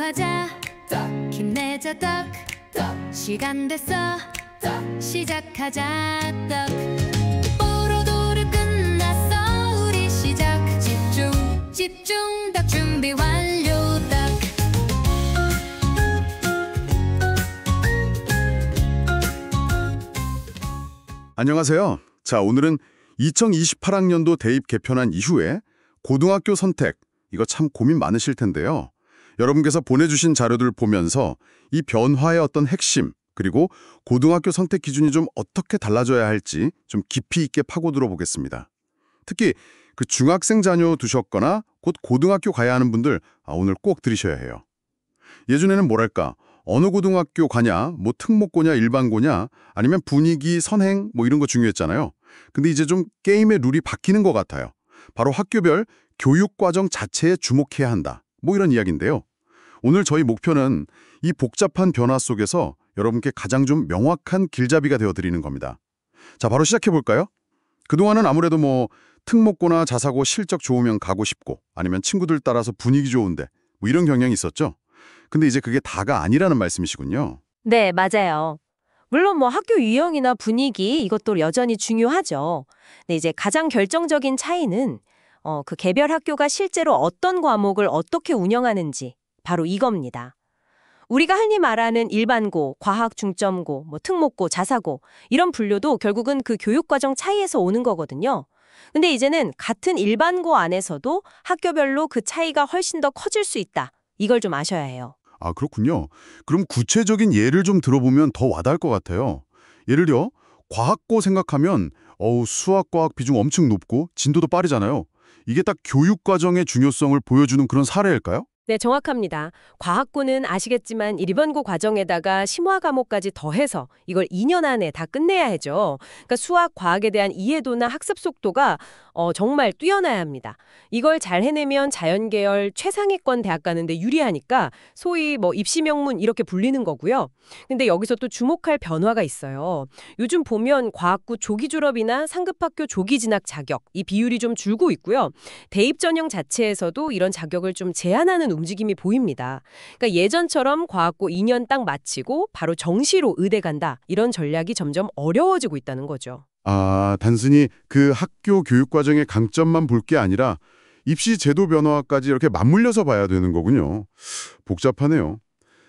공부하자 힘내자 떡 시간 됐어 시작하자 떡 뽀로로로 끝났어 우리 시작 집중 떡 준비 완료 떡 안녕하세요. 자, 오늘은 2028학년도 대입 개편한 이후에 고등학교 선택, 이거 참 고민 많으실 텐데요. 여러분께서 보내주신 자료들 보면서 이 변화의 어떤 핵심, 그리고 고등학교 선택 기준이 좀 어떻게 달라져야 할지 좀 깊이 있게 파고들어 보겠습니다. 특히 그 중학생 자녀 두셨거나 곧 고등학교 가야 하는 분들 오늘 꼭 들으셔야 해요. 예전에는 뭐랄까, 어느 고등학교 가냐, 뭐 특목고냐, 일반고냐, 아니면 분위기, 선행 뭐 이런 거 중요했잖아요. 근데 이제 좀 게임의 룰이 바뀌는 것 같아요. 바로 학교별 교육과정 자체에 주목해야 한다. 뭐 이런 이야기인데요. 오늘 저희 목표는 이 복잡한 변화 속에서 여러분께 가장 좀 명확한 길잡이가 되어드리는 겁니다. 자, 바로 시작해볼까요? 그동안은 아무래도 뭐 특목고나 자사고 실적 좋으면 가고 싶고 아니면 친구들 따라서 분위기 좋은데 뭐 이런 경향이 있었죠. 근데 이제 그게 다가 아니라는 말씀이시군요. 네, 맞아요. 물론 뭐 학교 유형이나 분위기 이것도 여전히 중요하죠. 근데 이제 가장 결정적인 차이는 그 개별 학교가 실제로 어떤 과목을 어떻게 운영하는지 바로 이겁니다. 우리가 흔히 말하는 일반고, 과학 중점고, 뭐 특목고, 자사고 이런 분류도 결국은 그 교육과정 차이에서 오는 거거든요. 근데 이제는 같은 일반고 안에서도 학교별로 그 차이가 훨씬 더 커질 수 있다. 이걸 좀 아셔야 해요. 아, 그렇군요. 그럼 구체적인 예를 좀 들어보면 더 와닿을 것 같아요. 예를 들어 과학고 생각하면 수학, 과학 비중 엄청 높고 진도도 빠르잖아요. 이게 딱 교육과정의 중요성을 보여주는 그런 사례일까요? 네, 정확합니다. 과학고는 아시겠지만 일반고 과정에다가 심화 과목까지 더해서 이걸 2년 안에 다 끝내야 하죠. 그러니까 수학, 과학에 대한 이해도나 학습 속도가 정말 뛰어나야 합니다. 이걸 잘 해내면 자연계열 최상위권 대학 가는데 유리하니까 소위 뭐 입시 명문 이렇게 불리는 거고요. 근데 여기서 또 주목할 변화가 있어요. 요즘 보면 과학고 조기 졸업이나 상급학교 조기 진학 자격 이 비율이 좀 줄고 있고요. 대입 전형 자체에서도 이런 자격을 좀 제한하는 움직임이 보입니다. 그러니까 예전처럼 과학고 2년 딱 마치고 바로 정시로 의대 간다. 이런 전략이 점점 어려워지고 있다는 거죠. 아, 단순히 그 학교 교육과정의 강점만 볼 게 아니라 입시 제도 변화까지 이렇게 맞물려서 봐야 되는 거군요. 복잡하네요.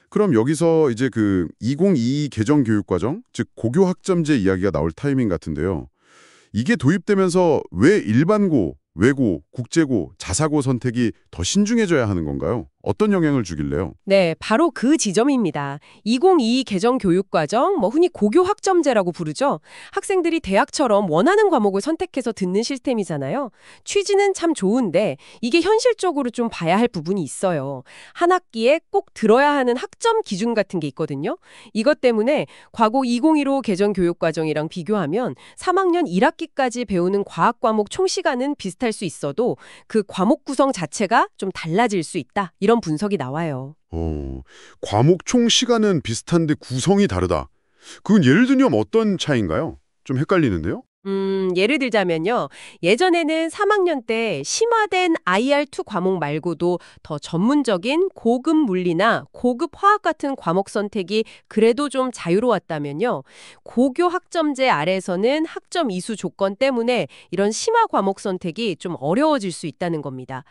그럼 여기서 이제 그 2022 개정 교육과정, 즉 고교 학점제 이야기가 나올 타이밍 같은데요. 이게 도입되면서 왜 일반고, 외고, 국제고, 자사고 선택이 더 신중해져야 하는 건가요? 어떤 영향을 주길래요? 네, 바로 그 지점입니다. 2022 개정 교육과정, 흔히 고교 학점제라고 부르죠. 학생들이 대학처럼 원하는 과목을 선택해서 듣는 시스템이잖아요. 취지는 참 좋은데 이게 현실적으로 좀 봐야 할 부분이 있어요. 한 학기에 꼭 들어야 하는 학점 기준 같은 게 있거든요. 이것 때문에 과거 2015 개정 교육과정이랑 비교하면 3학년 1학기까지 배우는 과학 과목 총 시간은 비슷할 수 있어도 그 과목 구성 자체가 좀 달라질 수 있다. 이런 분석이 나와요. 과목 총 시간은 비슷한데 구성이 다르다. 그건 예를 들면 어떤 차이인가요? 좀 헷갈리는데요? 예를 들자면요. 예전에는 3학년 때 심화된 IR2 과목 말고도 더 전문적인 고급 물리나 고급 화학 같은 과목 선택이 그래도 좀 자유로웠다면요. 고교 학점제 아래에서는 학점 이수 조건 때문에 이런 심화 과목 선택이 좀 어려워질 수 있다는 겁니다.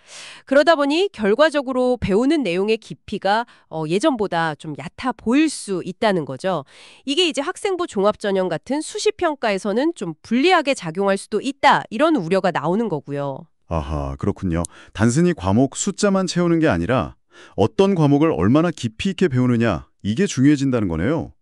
그러다 보니 결과적으로 배우는 내용의 깊이가 예전보다 좀 얕아 보일 수 있다는 거죠. 이게 이제 학생부 종합전형 같은 수시평가에서는 좀 불리하게 작용할 수도 있다. 이런 우려가 나오는 거고요. 아하, 그렇군요. 단순히 과목 숫자만 채우는 게 아니라 어떤 과목을 얼마나 깊이 있게 배우느냐, 이게 중요해진다는 거네요.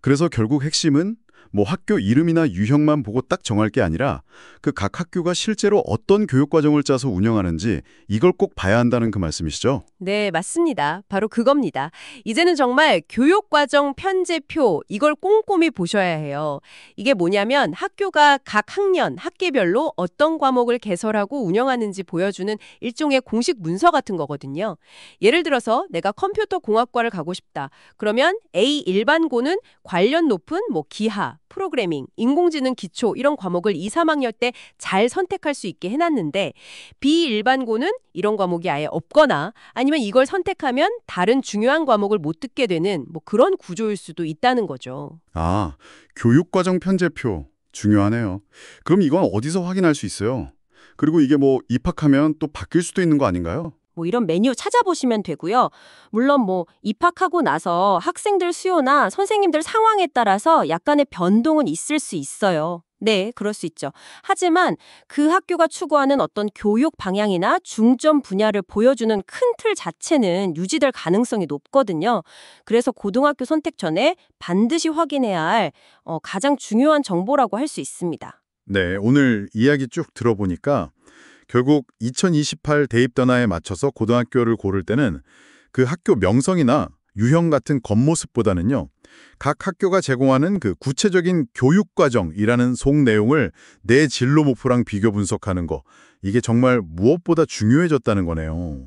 그래서 결국 핵심은 뭐 학교 이름이나 유형만 보고 딱 정할 게 아니라 그 각 학교가 실제로 어떤 교육과정을 짜서 운영하는지 이걸 꼭 봐야 한다는 그 말씀이시죠? 네, 맞습니다. 바로 그겁니다. 이제는 정말 교육과정 편제표 이걸 꼼꼼히 보셔야 해요. 이게 뭐냐면 학교가 각 학년, 학기별로 어떤 과목을 개설하고 운영하는지 보여주는 일종의 공식 문서 같은 거거든요. 예를 들어서 내가 컴퓨터 공학과를 가고 싶다. 그러면 A 일반고는 관련 높은 기하, 자동차, 프로그래밍, 인공지능 기초 이런 과목을 2, 3학년 때 잘 선택할 수 있게 해놨는데 비일반고는 이런 과목이 아예 없거나 아니면 이걸 선택하면 다른 중요한 과목을 못 듣게 되는 뭐 그런 구조일 수도 있다는 거죠. 아, 교육과정 편제표 중요하네요. 그럼 이건 어디서 확인할 수 있어요? 그리고 이게 뭐 입학하면 또 바뀔 수도 있는 거 아닌가요? 뭐 이런 메뉴 찾아보시면 되고요. 물론 뭐 입학하고 나서 학생들 수요나 선생님들 상황에 따라서 약간의 변동은 있을 수 있어요. 네, 그럴 수 있죠. 하지만 그 학교가 추구하는 어떤 교육 방향이나 중점 분야를 보여주는 큰 틀 자체는 유지될 가능성이 높거든요. 그래서 고등학교 선택 전에 반드시 확인해야 할 가장 중요한 정보라고 할 수 있습니다. 네, 오늘 이야기 쭉 들어보니까 결국 2028 대입 변화에 맞춰서 고등학교를 고를 때는 그 학교 명성이나 유형 같은 겉모습보다는요. 각 학교가 제공하는 그 구체적인 교육과정이라는 속 내용을 내 진로 목표랑 비교 분석하는 거. 이게 정말 무엇보다 중요해졌다는 거네요.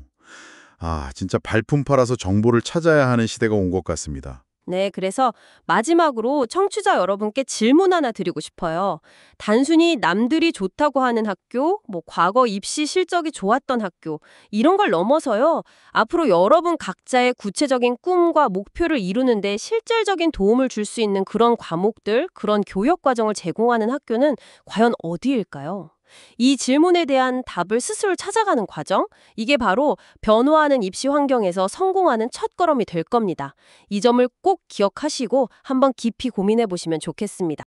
아, 진짜 발품 팔아서 정보를 찾아야 하는 시대가 온 것 같습니다. 네, 그래서 마지막으로 청취자 여러분께 질문 하나 드리고 싶어요. 단순히 남들이 좋다고 하는 학교, 뭐 과거 입시 실적이 좋았던 학교, 이런 걸 넘어서요. 앞으로 여러분 각자의 구체적인 꿈과 목표를 이루는 데 실질적인 도움을 줄 수 있는 그런 과목들, 그런 교육 과정을 제공하는 학교는 과연 어디일까요? 이 질문에 대한 답을 스스로 찾아가는 과정, 이게 바로 변화하는 입시 환경에서 성공하는 첫걸음이 될 겁니다. 이 점을 꼭 기억하시고 한번 깊이 고민해 보시면 좋겠습니다.